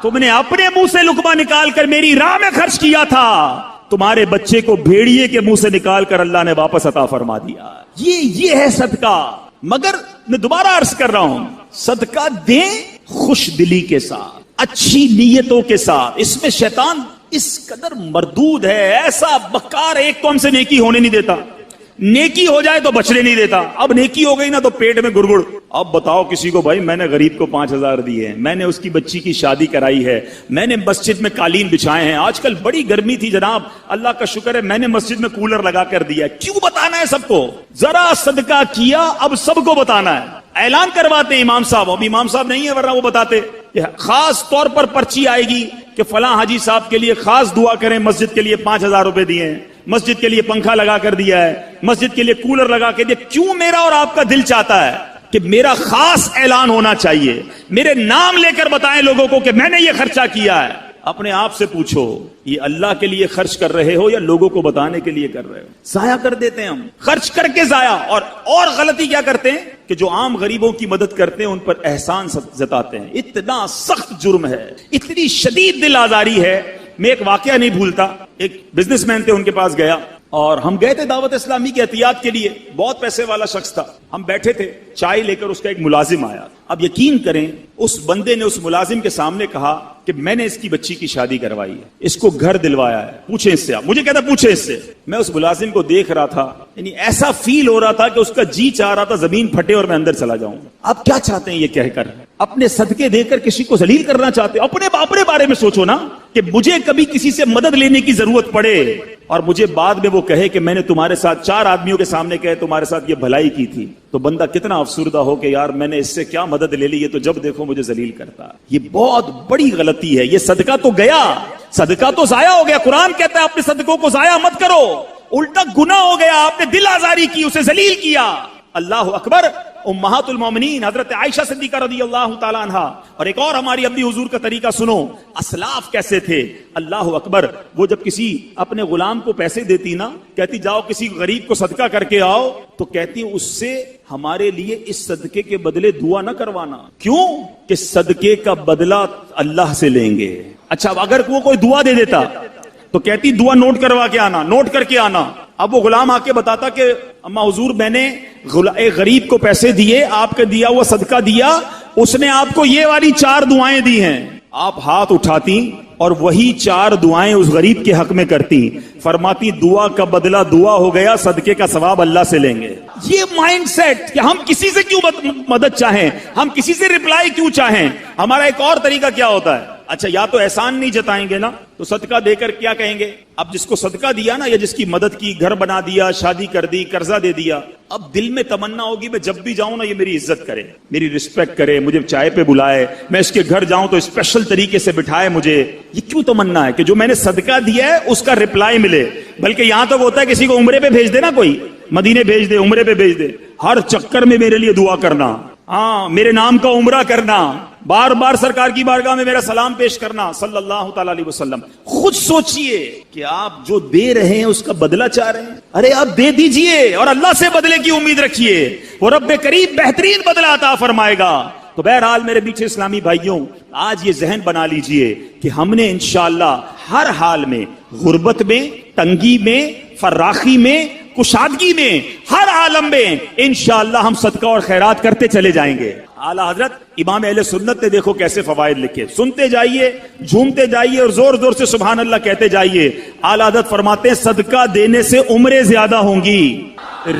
تم نے اپنے منہ سے لقمہ نکال کر میری راہ میں خرچ کیا تھا, تمہارے بچے کو بھیڑیے کے منہ سے نکال کر اللہ نے واپس عطا فرما دیا. یہ ہے صدقہ. مگر میں دوبارہ عرض کر رہا ہوں, صدقہ دیں خوش دلی کے ساتھ, اچھی نیتوں کے ساتھ. اس میں شیطان اس قدر مردود ہے, ایسا بکار, ایک تو ہم سے نیکی ہونے نہیں دیتا, نیکی ہو جائے تو بچنے نہیں دیتا. اب نیکی ہو گئی نا تو پیٹ میں گڑگڑ. اب بتاؤ کسی کو بھائی میں نے غریب کو 5,000 دیے ہیں, میں نے اس کی بچی کی شادی کرائی ہے, میں نے مسجد میں قالین بچھائے ہیں, آج کل بڑی گرمی تھی جناب, اللہ کا شکر ہے میں نے مسجد میں کولر لگا کر دیا. کیوں بتانا ہے سب کو؟ ذرا صدقہ کیا اب سب کو بتانا ہے. اعلان کرواتے ہیں امام صاحب, اب امام صاحب نہیں ہے ورنہ وہ بتاتے کہ خاص طور پر پرچی آئے گی کہ فلاں حاجی صاحب کے لیے خاص دعا کریں, مسجد کے لیے 5,000 روپے دیے ہیں, مسجد کے لیے پنکھا لگا کر دیا ہے, مسجد کے لیے کولر لگا کے دیا. کیوں میرا اور آپ کا دل چاہتا ہے کہ میرا خاص اعلان ہونا چاہیے, میرے نام لے کر بتائیں لوگوں کو کہ میں نے یہ خرچہ کیا ہے. اپنے آپ سے پوچھو, یہ اللہ کے لیے خرچ کر رہے ہو یا لوگوں کو بتانے کے لیے کر رہے ہو؟ ضائع کر دیتے ہیں ہم, خرچ کر کے ضائع. اور غلطی کیا کرتے ہیں کہ جو عام غریبوں کی مدد کرتے ہیں ان پر احسان جتاتے ہیں. اتنا سخت جرم ہے, اتنی شدید دل آزاری ہے. میں ایک واقعہ نہیں بھولتا, ایک بزنس مین تھے, ان کے پاس گیا اور ہم گئے تھے دعوت اسلامی کی احتیاط کے لیے. بہت پیسے والا شخص تھا. ہم بیٹھے تھے, چائے لے کر اس کا ایک ملازم آیا. اب یقین کریں اس بندے نے اس ملازم کے سامنے کہا کہ میں نے اس کی بچی کی شادی کروائی ہے, اس کو گھر دلوایا ہے, پوچھیں اس سے. آپ مجھے کہتا پوچھیں اس سے. میں اس ملازم کو دیکھ رہا تھا, یعنی ایسا فیل ہو رہا تھا کہ اس کا جی چاہ رہا تھا زمین پھٹے اور میں اندر چلا جاؤں. آپ کیا چاہتے ہیں یہ کہہ کر؟ اپنے صدقے دے کر کسی کو ذلیل کرنا چاہتے ہیں؟ اپنے بارے میں سوچو نا, کہ مجھے کبھی کسی سے مدد لینے کی ضرورت پڑے اور مجھے بعد میں وہ کہے کہ میں نے تمہارے ساتھ 4 آدمیوں کے سامنے کہے تمہارے ساتھ یہ بھلائی کی تھی, تو بندہ کتنا افسردہ ہو کہ یار میں نے اس سے کیا مدد لے لی, یہ تو جب دیکھو مجھے ذلیل کرتا. یہ بہت بڑی غلطی ہے. یہ صدقہ تو گیا, صدقہ تو ضائع ہو گیا. قرآن کہتا ہے اپنے صدقوں کو ضائع مت کرو, الٹا گناہ ہو گیا, آپ نے دل آزاری کی, اسے ذلیل کیا. اللہ اکبر. امہات المومنین حضرت عائشہ صدیقہ رضی اللہ تعالیٰ عنہ. اور ایک اور ہماری ابی حضور کا طریقہ سنو. اسلاف کیسے تھے, اللہ اکبر. وہ جب کسی اپنے غلام کو پیسے دیتی نا, کہتی جاؤ کسی غریب کو صدقہ کر کے آؤ, تو کہتی اس سے ہمارے لیے اس صدقے کے بدلے دعا نہ کروانا. کیوں؟ کہ صدقے کا بدلہ اللہ سے لیں گے. اچھا اگر وہ کوئی دعا دے دیتا تو کہتی دعا نوٹ کروا کے آنا, نوٹ کر کے آنا. اب وہ غلام آ کے بتاتا کہ اما حضور میں نے ایک غریب کو پیسے دیے, آپ کے دیا وہ صدقہ دیا, اس نے آپ کو یہ والی 4 دعائیں دی ہیں. آپ ہاتھ اٹھاتی اور وہی 4 دعائیں اس غریب کے حق میں کرتی, فرماتی دعا کا بدلہ دعا ہو گیا, صدقے کا ثواب اللہ سے لیں گے. یہ مائنڈ سیٹ کہ ہم کسی سے کیوں مدد چاہیں, ہم کسی سے رپلائی کیوں چاہیں. ہمارا ایک اور طریقہ کیا ہوتا ہے, اچھا یا تو احسان نہیں جتائیں گے نا, تو صدقہ دے کر کیا کہیں گے. اب جس کو صدقہ دیا نا, یا جس کی مدد کی, گھر بنا دیا, شادی کر دی, قرضہ دے دیا, اب دل میں تمنا ہوگی میں جب بھی جاؤں نا یہ میری عزت کرے, میری رسپیکٹ کرے, مجھے چائے پہ بلائے, میں اس کے گھر جاؤں تو اسپیشل طریقے سے بٹھائے مجھے. یہ کیوں تمنا ہے کہ جو میں نے صدقہ دیا ہے اس کا رپلائی ملے. بلکہ یہاں تک ہوتا ہے کسی کو عمرے پہ بھیج دے نا, کوئی مدینے بھیج دے, عمرے پہ بھیج دے, ہر چکر میں میرے لیے دعا کرنا, ہاں میرے نام کا عمرہ کرنا, بار بار سرکار کی بارگاہ میں میرا سلام پیش کرنا صلی اللہ تعالی علیہ وسلم. خود سوچئے کہ آپ جو دے رہے ہیں اس کا بدلہ چاہ رہے ہیں. ارے آپ دے دیجئے اور اللہ سے بدلے کی امید رکھیے, وہ رب کریم بہترین بدلہ عطا فرمائے گا. تو بہرحال میرے میٹھے اسلامی بھائیوں, آج یہ ذہن بنا لیجئے کہ ہم نے انشاءاللہ ہر حال میں, غربت میں, تنگی میں, فراخی میں, کشادگی میں, ہر عالم میں انشاءاللہ ہم صدقہ اور خیرات کرتے چلے جائیں گے. اعلیٰ حضرت امام اہل سنت نے دیکھو کیسے فوائد لکھے, سنتے جائیے, جھومتے جائیے اور زور زور سے سبحان اللہ کہتے جائیے. اعلیٰ حضرت فرماتے ہیں صدقہ دینے سے عمریں زیادہ ہوں گی,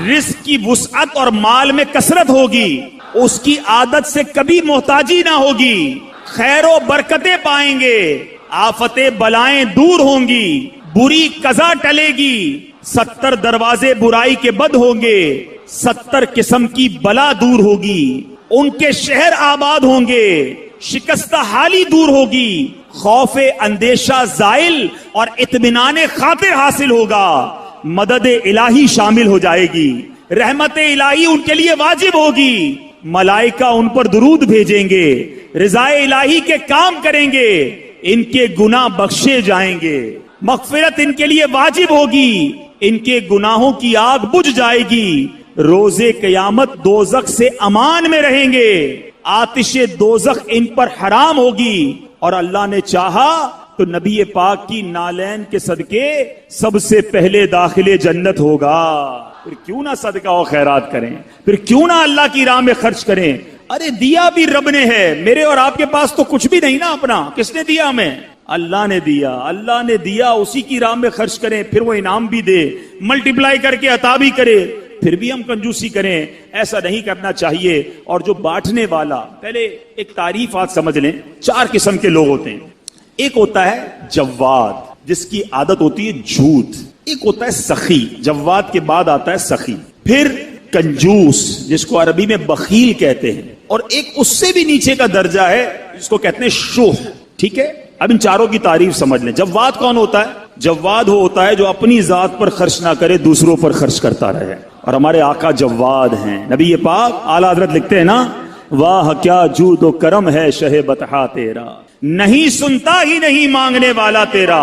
رزق کی وسعت اور مال میں کثرت ہوگی, اس کی عادت سے کبھی محتاجی نہ ہوگی, خیر و برکتیں پائیں گے, آفتیں بلائیں دور ہوں گی, بری قضا ٹلے گی, 70 دروازے برائی کے بند ہوں گے, 70 قسم کی بلا دور ہوگی, ان کے شہر آباد ہوں گے, شکستہ حالی دور ہوگی, خوف اندیشہ زائل اور اطمینان خاطر حاصل ہوگا, مدد الہی شامل ہو جائے گی, رحمت الہی ان کے لیے واجب ہوگی, ملائکہ ان پر درود بھیجیں گے, رضا الہی کے کام کریں گے, ان کے گناہ بخشے جائیں گے, مغفرت ان کے لیے واجب ہوگی, ان کے گناہوں کی آگ بجھ جائے گی, روزے قیامت دوزخ سے امان میں رہیں گے, آتش دوزخ ان پر حرام ہوگی, اور اللہ نے چاہا تو نبی پاک کی نالین کے صدقے سب سے پہلے داخل جنت ہوگا. پھر کیوں نہ صدقہ و خیرات کریں, پھر کیوں نہ اللہ کی راہ میں خرچ کریں. ارے دیا بھی رب نے ہے, میرے اور آپ کے پاس تو کچھ بھی نہیں نا اپنا, کس نے دیا ہمیں؟ اللہ نے دیا, اللہ نے دیا, اسی کی راہ میں خرچ کریں, پھر وہ انعام بھی دے, ملٹیپلائی کر کے عطا بھی کرے, پھر بھی ہم کنجوسی کریں. ایسا نہیں کرنا چاہیے. اور جو بانٹنے والا, پہلے ایک تعریف آج سمجھ لیں, 4 قسم کے لوگ ہوتے ہیں. ایک ہوتا ہے جواد, جس کی عادت ہوتی ہے جھوٹ. ایک ہوتا ہے سخی, جواد کے بعد آتا ہے سخی. پھر کنجوس, جس کو عربی میں بخیل کہتے ہیں. اور ایک اس سے بھی نیچے کا درجہ ہے جس کو کہتے ہیں شوہ. ٹھیک ہے, اب ان چاروں کی تعریف سمجھ لیں. جواد کون ہوتا ہے؟ جواد وہ ہوتا ہے جو اپنی ذات پر خرچ نہ کرے, دوسروں پر خرچ کرتا رہے. اور ہمارے آقا جواد ہیں. نبی پاک اعلیٰ حضرت لکھتے ہیں نا, واہ کیا جود و کرم ہے شہ بطحا تیرا, نہیں سنتا ہی نہیں مانگنے والا تیرا.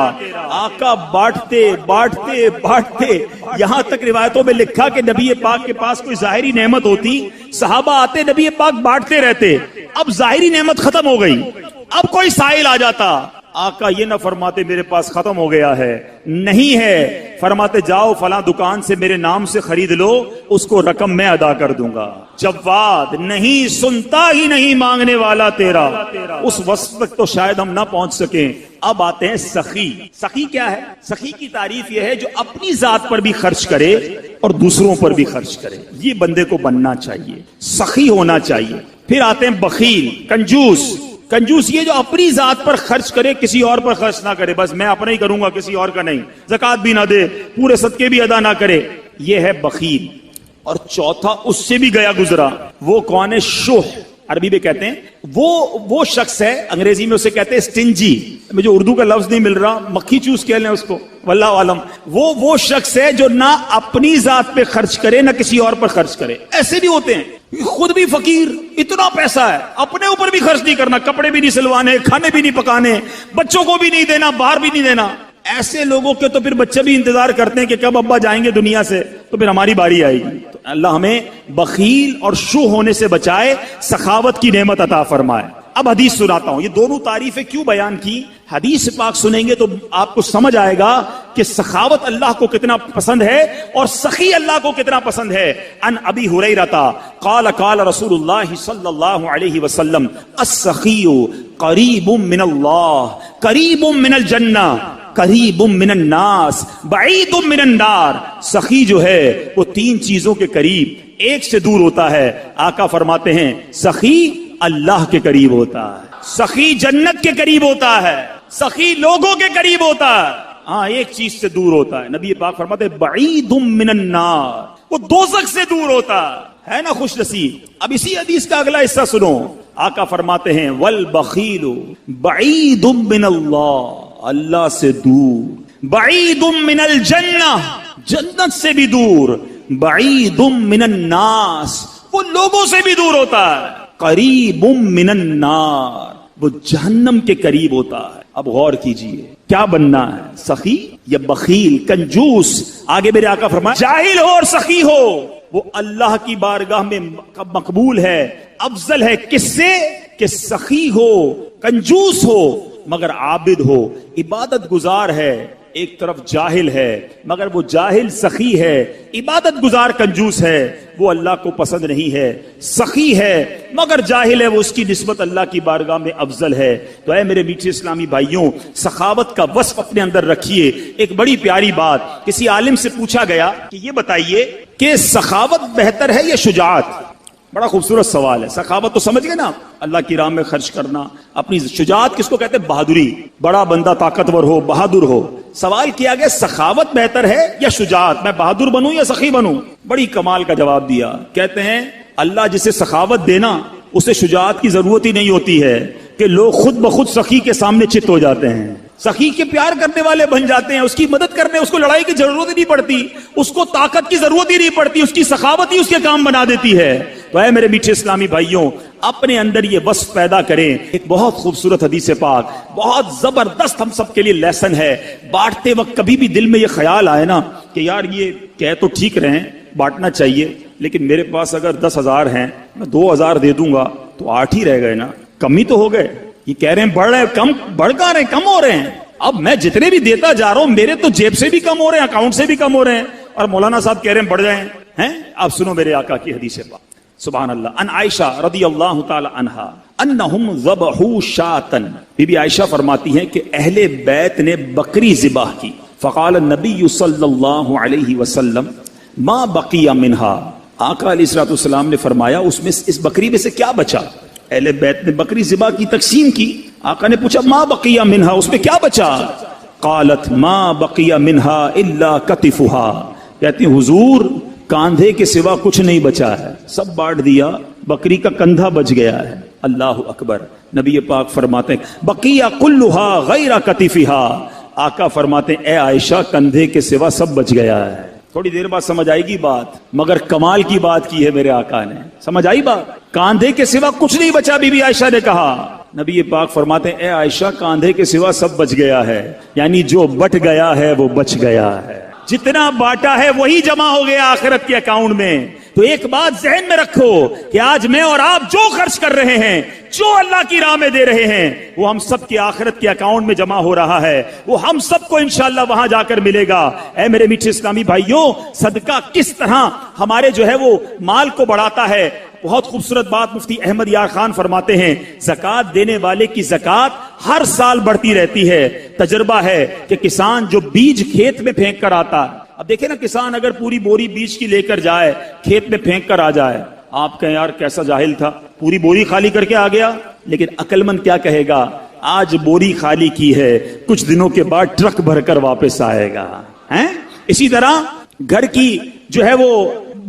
آقا بانٹتے بانٹتے بانٹتے, یہاں تک روایتوں میں لکھا کہ نبی پاک کے پاس کوئی ظاہری نعمت ہوتی, صحابہ آتے, نبی پاک بانٹتے رہتے. اب ظاہری نعمت ختم ہو گئی, اب کوئی سائل آ جاتا, آقا یہ نہ فرماتے میرے پاس ختم ہو گیا ہے, نہیں ہے, فرماتے جاؤ فلاں دکان سے میرے نام سے خرید لو, اس کو رقم میں ادا کر دوں گا. جواد, نہیں سنتا ہی نہیں مانگنے والا تیرا. اس وصف تک تو شاید ہم نہ پہنچ سکیں. اب آتے ہیں سخی. سخی کیا ہے؟ سخی کی تعریف یہ ہے جو اپنی ذات پر بھی خرچ کرے اور دوسروں پر بھی خرچ کرے. یہ بندے کو بننا چاہیے, سخی ہونا چاہیے. پھر آتے ہیں بخیل, کنجوس. کنجوس یہ جو اپنی ذات پر خرچ کرے, کسی اور پر خرچ نہ کرے, بس میں اپنا ہی کروں گا, کسی اور کا نہیں, زکات بھی نہ دے, پورے صدقے بھی ادا نہ کرے, یہ ہے بخیل. اور چوتھا اس سے بھی گیا گزرا, وہ کون ہے؟ شوہ. عربی میں کہتے ہیں وہ شخص ہے, انگریزی میں اسے کہتے ہیں سٹنجی. مجھے اردو کا لفظ نہیں مل رہا, مکھی چوس کہہ لیں اس کو, واللہ عالم. وہ شخص ہے جو نہ اپنی ذات پہ خرچ کرے نہ کسی اور پر خرچ کرے. ایسے بھی ہوتے ہیں, خود بھی فقیر، اتنا پیسہ ہے، اپنے اوپر بھی خرچ نہیں کرنا، کپڑے بھی نہیں سلوانے، کھانے بھی نہیں پکانے، بچوں کو بھی نہیں دینا، باہر بھی نہیں دینا. ایسے لوگوں کے تو پھر بچے بھی انتظار کرتے ہیں کہ کب ابا جائیں گے دنیا سے تو پھر ہماری باری آئے گی. تو اللہ ہمیں بخیل اور شو ہونے سے بچائے، سخاوت کی نعمت عطا فرمائے. اب حدیث سناتا ہوں. یہ دونوں تعریفیں کیوں بیان کی؟ حدیث پاک سنیں گے تو آپ کو سمجھ آئے گا کہ سخاوت اللہ کو کتنا پسند ہے اور سخی اللہ کو کتنا پسند ہے. ان ابی ہریرہ قال قال رسول اللہ صلی اللہ علیہ وسلم السخی قریب من اللہ قریب من الجنہ قریب من الناس بعید من النار. سخی جو ہے وہ تین چیزوں کے قریب، ایک سے دور ہوتا ہے. آقا فرماتے ہیں سخی اللہ کے قریب ہوتا ہے، سخی جنت کے قریب ہوتا ہے، سخی لوگوں کے قریب ہوتا ہے. ہاں ایک چیز سے دور ہوتا ہے. نبی پاک فرماتے ہیں بعید من النار، وہ دوزخ سے دور ہوتا ہے نا خوش نصیب. اب اسی حدیث کا اگلا حصہ سنو. آقا فرماتے ہیں والبخیل بعید من اللہ، اللہ سے دور، بعید من الجنہ، جنت سے بھی دور، بعید من الناس، وہ لوگوں سے بھی دور ہوتا ہے، قریب من النار، وہ جہنم کے قریب ہوتا ہے. اب غور کیجئے کیا بننا ہے، سخی یا بخیل، کنجوس؟ آگے میرے آقا فرمائے جاہل ہو اور سخی ہو وہ اللہ کی بارگاہ میں مقبول ہے، افضل ہے. کس سے؟ کہ سخی ہو، کنجوس ہو مگر عابد ہو، عبادت گزار ہے، ایک طرف جاہل ہے مگر وہ جاہل سخی ہے، عبادت گزار کنجوس ہے، وہ اللہ کو پسند نہیں ہے. سخی ہے مگر جاہل ہے، وہ اس کی نسبت اللہ کی بارگاہ میں افضل ہے. تو اے میرے میٹھے اسلامی بھائیوں، سخاوت کا وصف اپنے اندر رکھیے. ایک بڑی پیاری بات، کسی عالم سے پوچھا گیا کہ یہ بتائیے کہ سخاوت بہتر ہے یا شجاعت؟ بڑا خوبصورت سوال ہے. سخاوت تو سمجھ گئے نا، اللہ کی راہ میں خرچ کرنا. اپنی شجاعت کس کو کہتے ہیں؟ بہادری. بڑا بندہ طاقتور ہو، بہادر ہو. سوال کیا گیا سخاوت بہتر ہے یا شجاعت؟ میں بہادر بنوں یا سخی بنوں؟ بڑی کمال کا جواب دیا. کہتے ہیں اللہ جسے سخاوت دینا اسے شجاعت کی ضرورت ہی نہیں ہوتی ہے کہ لوگ خود بخود سخی کے سامنے چت ہو جاتے ہیں، سخی کے پیار کرنے والے بن جاتے ہیں، اس کی مدد کرنے، اس کو لڑائی کی ضرورت ہی نہیں پڑتی، اس کو طاقت کی ضرورت ہی نہیں پڑتی، اس کی سخاوت ہی اس کے کام بنا دیتی ہے. تو اے میرے میٹھے اسلامی بھائیوں، اپنے اندر یہ وصف پیدا کریں. ایک بہت خوبصورت حدیث پاک، بہت زبردست ہم سب کے لیے لیسن ہے. بانٹتے وقت کبھی بھی دل میں یہ خیال آئے نا کہ یار یہ کہہ تو ٹھیک رہے بانٹنا چاہیے، لیکن میرے پاس اگر 10,000 ہیں، میں 2,000 دے دوں گا تو 8 ہی رہ گئے نا، کم ہی تو ہو گئے. یہ کہہ رہے ہیں بڑھ رہے ہیں، کم بڑھ کہاں رہے ہیں، کم ہو رہے ہیں. اب میں جتنے بھی دیتا جا رہا ہوں میرے تو جیب سے بھی کم ہو رہے ہیں، اکاؤنٹ سے بھی کم ہو رہے ہیں، اور مولانا صاحب کہہ رہے ہیں بڑھ جائیں ہیں. آپ سنو میرے آقا کی حدیث پاک. سبحان اللہ. ان عائشہ رضی اللہ تعالی عنہا انہم ذبحوا شاۃ، بی بی عائشہ فرماتی ہیں کہ اہل بیت نے بکری ذبح کی. فقال النبی صلی اللہ علیہ وسلم ما بقی منہا، آقا علیہ الصلوۃ والسلام نے فرمایا اس میں اس بکری میں سے کیا بچا؟ اہل بیت نے بکری ذبح کی، تقسیم کی. آقا نے پوچھا ما بقی منہا، اس میں کیا بچا؟ قالت ما بقی منہا الا کتفھا، کہتی حضور کاندھے کے سوا کچھ نہیں بچا ہے، سب بانٹ دیا، بکری کا کندھا بچ گیا ہے. اللہ اکبر. نبی پاک فرماتے ہیں بقیہ کلھا غیر کتفھا، آقا فرماتے ہیں اے عائشہ کندھے کے سوا سب بچ گیا ہے. تھوڑی دیر بعد سمجھ آئے گی بات، مگر کمال کی بات کی ہے میرے آقا نے. سمجھ آئی بات؟ کاندھے کے سوا کچھ نہیں بچا. بی بی عائشہ نے کہا، نبی پاک فرماتے ہیں اے عائشہ کاندھے کے سوا سب بچ گیا ہے، یعنی جو بٹ گیا ہے وہ بچ گیا ہے، جتنا باٹا ہے وہی جمع ہو گیا آخرت کے اکاؤنٹ میں. تو ایک بات ذہن میں رکھو کہ آج میں اور آپ جو خرچ کر رہے ہیں، جو اللہ کی راہ میں دے رہے ہیں، وہ ہم سب کے آخرت کے اکاؤنٹ میں جمع ہو رہا ہے، وہ ہم سب کو انشاءاللہ وہاں جا کر ملے گا. اے میرے میٹھے اسلامی بھائیوں، صدقہ کس طرح ہمارے جو ہے وہ مال کو بڑھاتا ہے. بہت خوبصورت بات مفتی احمد یار خان فرماتے ہیں زکوٰۃ دینے والے کی زکوٰۃ ہر سال بڑھتی رہتی ہے. تجربہ ہے کہ کسان جو بیج کھیت میں پھینک کر آتا، اب دیکھیں نا کسان اگر پوری بوری بیج کی لے کر جائے کھیت میں پھینک کر آ جائے، آپ کہیں یار کیسا جاہل تھا، پوری بوری خالی کر کے آ گیا. لیکن عقل مند کیا کہے گا، آج بوری خالی کی ہے، کچھ دنوں کے بعد ٹرک بھر کر واپس آئے گا. اسی طرح گھر کی جو ہے وہ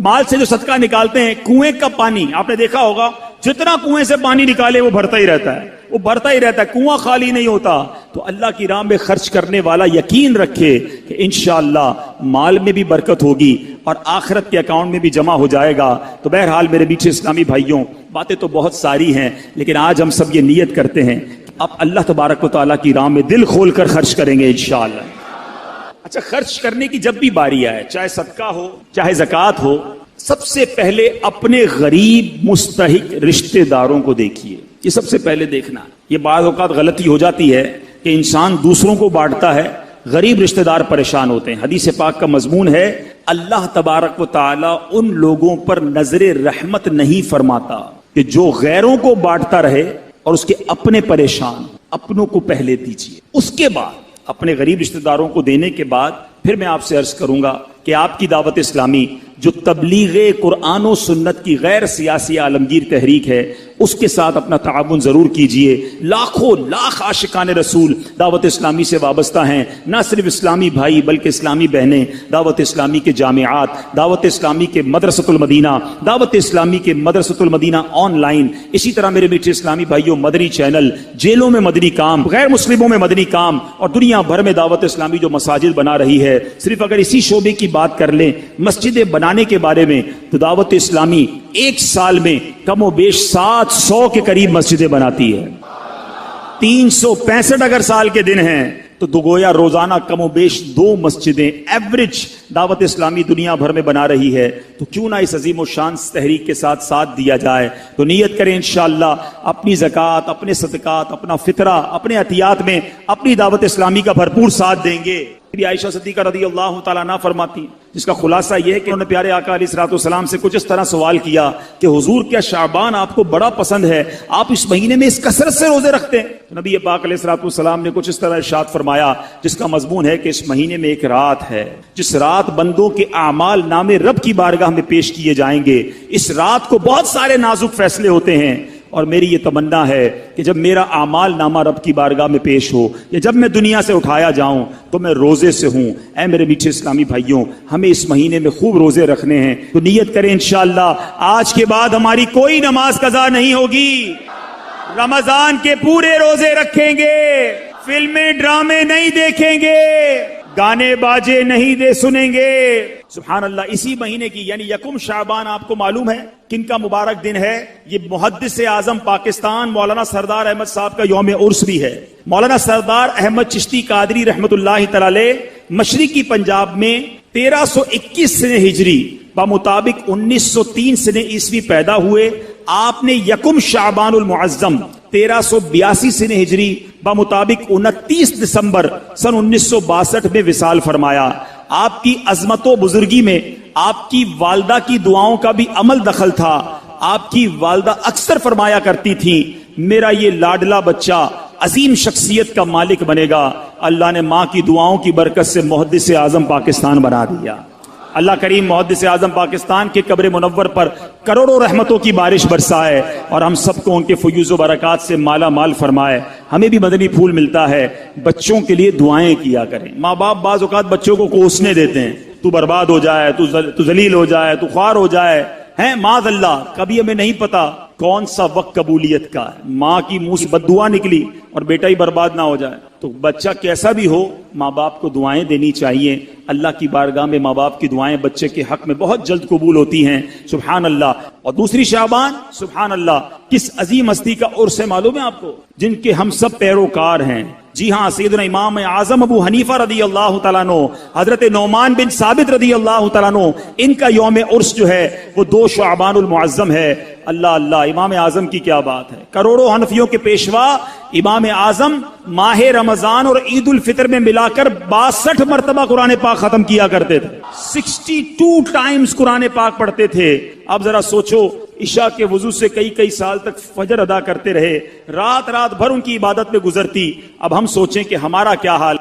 مال سے جو صدقہ نکالتے ہیں، کنویں کا پانی آپ نے دیکھا ہوگا، جتنا کنویں سے پانی نکالے وہ بھرتا ہی رہتا ہے. وہ بڑھتا ہی رہتا ہے, کنواں خالی نہیں ہوتا. تو اللہ کی راہ میں خرچ کرنے والا یقین رکھے کہ انشاءاللہ مال میں بھی برکت ہوگی اور آخرت کے اکاؤنٹ میں بھی جمع ہو جائے گا. تو بہرحال میرے میٹھے اسلامی بھائیوں, باتیں تو بہت ساری ہیں, لیکن آج ہم سب یہ نیت کرتے ہیں اب اللہ تبارک و تعالیٰ کی راہ میں دل کھول کر خرچ کریں گے انشاءاللہ. اچھا, خرچ کرنے کی جب بھی باری آئے, چاہے صدقہ ہو چاہے زکوٰۃ ہو, سب سے پہلے اپنے غریب مستحق رشتہ داروں کو دیکھیے. یہ سب سے پہلے دیکھنا. یہ بعض اوقات غلطی ہو جاتی ہے کہ انسان دوسروں کو بانٹتا ہے, غریب رشتہ دار پریشان ہوتے ہیں. حدیث پاک کا مضمون ہے اللہ تبارک و تعالیٰ ان لوگوں پر نظر رحمت نہیں فرماتا کہ جو غیروں کو بانٹتا رہے اور اس کے اپنے پریشان. اپنوں کو پہلے دیجیے, اس کے بعد اپنے غریب رشتہ داروں کو دینے کے بعد پھر میں آپ سے عرض کروں گا کہ آپ کی دعوت اسلامی جو تبلیغ قرآن و سنت کی غیر سیاسی عالمگیر تحریک ہے, اس کے ساتھ اپنا تعاون ضرور کیجئے. لاکھوں لاکھ عاشقان رسول دعوت اسلامی سے وابستہ ہیں, نہ صرف اسلامی بھائی بلکہ اسلامی بہنیں, دعوت اسلامی کے جامعات, دعوت اسلامی کے مدرسۃ المدینہ, دعوت اسلامی کے مدرسۃ المدینہ آن لائن, اسی طرح میرے میٹھے اسلامی بھائیوں مدنی چینل, جیلوں میں مدنی کام, غیر مسلموں میں مدنی کام, اور دنیا بھر میں دعوت اسلامی جو مساجد بنا رہی ہے. صرف اگر اسی شعبے کی بات کر لیں مسجدیں بنانے کے بارے میں, تو دعوت اسلامی ایک سال میں کم و بیش 700 کے قریب مسجدیں بناتی ہے. 365 اگر سال کے دن ہیں تو گویا روزانہ کم و بیش 2 مسجدیں ایوریج دعوت اسلامی دنیا بھر میں بنا رہی ہے. تو کیوں نہ اس عظیم و شان تحریک کے ساتھ دیا جائے. تو نیت کریں انشاءاللہ اپنی زکوٰۃ, اپنے صدقات, اپنا فطرہ, اپنے عطیات میں اپنی دعوت اسلامی کا بھرپور ساتھ دیں گے. عائشہ صدیقہ رضی اللہ تعالیٰ عنہ فرماتی, جس کا خلاصہ یہ ہے کہ انہوں نے پیارے آقا علیہ الصلوۃ والسلام سے کچھ اس طرح سوال کیا کہ حضور کیا شعبان آپ کو بڑا پسند ہے, آپ اس مہینے میں اس کثرت سے روزے رکھتے ہیں؟ نبی پاک علیہ الصلوۃ والسلام نے کچھ اس طرح ارشاد فرمایا جس کا مضمون ہے کہ اس مہینے میں ایک رات ہے جس رات بندوں کے اعمال نامے رب کی بارگاہ میں پیش کیے جائیں گے. اس رات کو بہت سارے نازک فیصلے ہوتے ہیں, اور میری یہ تمنا ہے کہ جب میرا اعمال نامہ رب کی بارگاہ میں پیش ہو یا جب میں دنیا سے اٹھایا جاؤں تو میں روزے سے ہوں. اے میرے میٹھے اسلامی بھائیوں, ہمیں اس مہینے میں خوب روزے رکھنے ہیں. تو نیت کریں انشاءاللہ آج کے بعد ہماری کوئی نماز قضا نہیں ہوگی. رمضان کے پورے روزے رکھیں گے, فلمیں ڈرامے نہیں دیکھیں گے, گانے باجے نہیں سنیں گے. سبحان اللہ. اسی مہینے کی یعنی یکم شعبان آپ کو معلوم ہے کن کا مبارک دن ہے؟ یہ محدث اعظم پاکستان مولانا سردار احمد صاحب کا یوم عرس بھی ہے. مولانا سردار احمد چشتی قادری رحمت اللہ تعالی مشرقی پنجاب میں 1321 سنہ ہجری بمطابق 1903 سنہ عیسوی پیدا ہوئے. آپ نے یکم شعبان المعظم 1382 سنہ ہجری بمطابق 29 دسمبر سن 1962 میں وصال فرمایا. آپ کی عظمت و بزرگی میں آپ کی والدہ کی دعاؤں کا بھی عمل دخل تھا. آپ کی والدہ اکثر فرمایا کرتی تھی میرا یہ لاڈلا بچہ عظیم شخصیت کا مالک بنے گا. اللہ نے ماں کی دعاؤں کی برکت سے محدث اعظم پاکستان بنا دیا. اللہ کریم محدث اعظم پاکستان کے قبر منور پر کروڑوں رحمتوں کی بارش برسائے اور ہم سب کو ان کے فیوز و برکات سے مالا مال فرمائے. ہمیں بھی مدنی پھول ملتا ہے. بچوں کے لیے دعائیں کیا کریں. ماں باپ بعض اوقات بچوں کو کوسنے دیتے ہیں, تو برباد ہو جائے, تو ذلیل ہو جائے, تو خوار ہو جائے, ہیں معاذ اللہ. کبھی ہمیں نہیں پتا کون سا وقت قبولیت کا ہے. ماں کی منہ سے بد دعا نکلی اور بیٹا ہی برباد نہ ہو جائے. تو بچہ کیسا بھی ہو ماں باپ کو دعائیں دینی چاہیے. اللہ کی بارگاہ میں ماں باپ کی دعائیں بچے کے حق میں بہت جلد قبول ہوتی ہیں. سبحان اللہ. اور دوسری شعبان سبحان اللہ کس عظیم ہستی کا عرس ہے معلوم ہے آپ کو, جن کے ہم سب پیروکار ہیں. جی ہاں, سیدنا امام اعظم ابو حنیفہ رضی اللہ تعالیٰ عنہ, حضرت نعمان بن ثابت رضی اللہ تعالیٰ عنہ, ان کا یوم عرس جو ہے وہ 2 شعبان المعظم ہے. اللہ اللہ, امام اعظم کی کیا بات ہے. کروڑوں حنفیوں کے پیشوا امام اعظم ماہ رمضان اور عید الفطر میں ملا کر 62 مرتبہ قرآن پاک ختم کیا کرتے تھے. 62 ٹائمز قرآن پاک پڑھتے تھے. اب ذرا سوچو, عشاء کے وضو سے کئی سال تک فجر ادا کرتے رہے, رات بھر ان کی عبادت میں گزرتی. اب ہم سوچیں کہ ہمارا کیا حال.